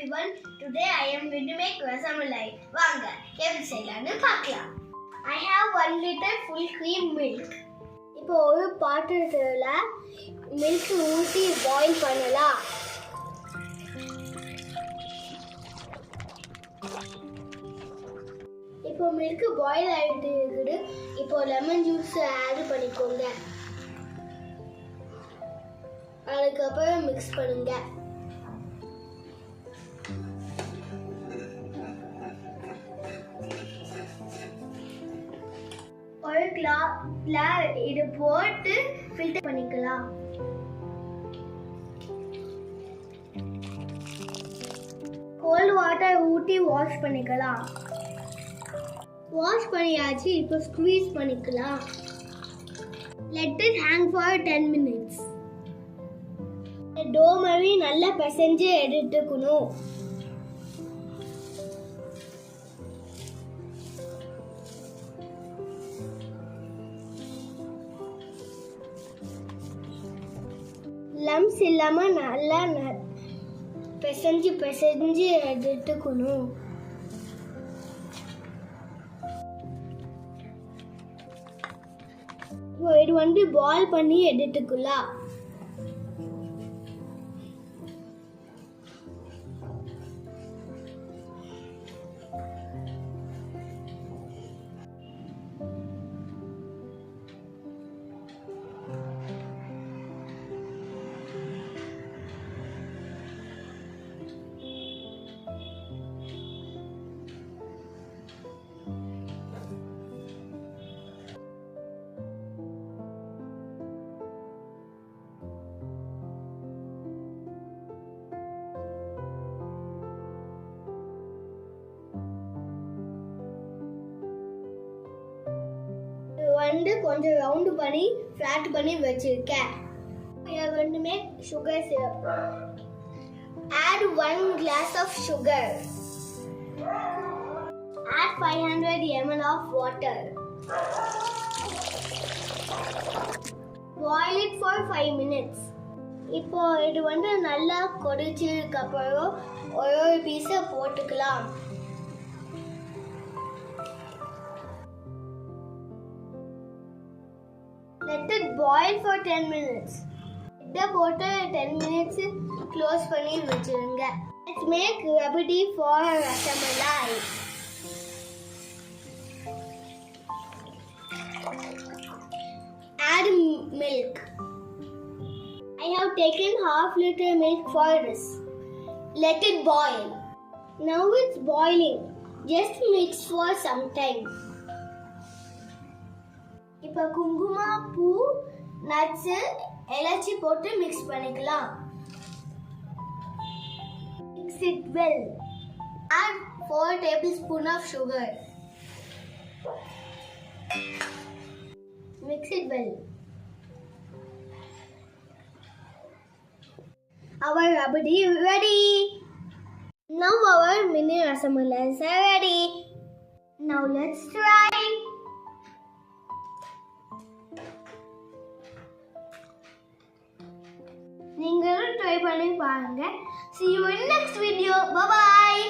everyone. Today I am going to make rasamalai. வாங்க எப்படி செய்யலாம்னு பார்க்கலாம். I have 1 liter full cream milk. இப்போ ஒரு பாத்திரத்துல milk ஊத்தி boil பண்ணலாம். இப்போ milk boil ஆயிட்டு இருக்குது. இப்போ லெமன் ஜூஸ் ஆட் பண்ணிக்கோங்க. அதுக்கப்புறம் mix பண்ணுங்க. ஒரு கிளாஸ்ல இது போட்டு ஃபில்டர் பண்ணிக்கலாம். கோல்ட் வாட்டர் ஊத்தி வாஷ் பண்ணிக்கலாம். வாஷ் பண்ணியாச்சு. இப்போ ஸ்குவீஸ் பண்ணிக்கலாம். Let it hang for 10 minutes. To மாதிரி நல்லா பிசைஞ்சு எடுத்துக்கணும். லம்ஸ் இல்லாம நல்லா பிசைஞ்சு எடுத்துக்கணும். இது வந்து பாயில் பண்ணி எடுத்துக்கலாம். வந்து கொஞ்சம் ரவுண்ட் பண்ணி ஃப்ளாட் பண்ணி வச்சிருக்கேன். We are going to make sugar syrup. Add 1 glass of sugar. Add 500 ml of water. Boil it for 5 minutes. இப்போ இது வந்து நல்லா கொதிச்சதுக்கு அப்புறம் ஒரு பீஸை போட்டுக்கலாம். Let it boil for 10 minutes. இத போட்டு 10 minutes க்ளோஸ் பண்ணி வச்சிருங்க. Let's make rabdi for rasamalai. Add milk. I have taken half liter milk for this. Let it boil. Now it's boiling. Just mix for some time. இப்போ குங்கும பூ nuts ஏலச்சி போட்டு mix பண்ணிக்கலாம். Mix it well. Add 4 tablespoons of sugar. Mix it well. Our rabdi is ready. Now our mini rasamalai is ready. Now let's try. நீங்களும் try பண்ணி பாருங்க. See you in next video. Bye bye.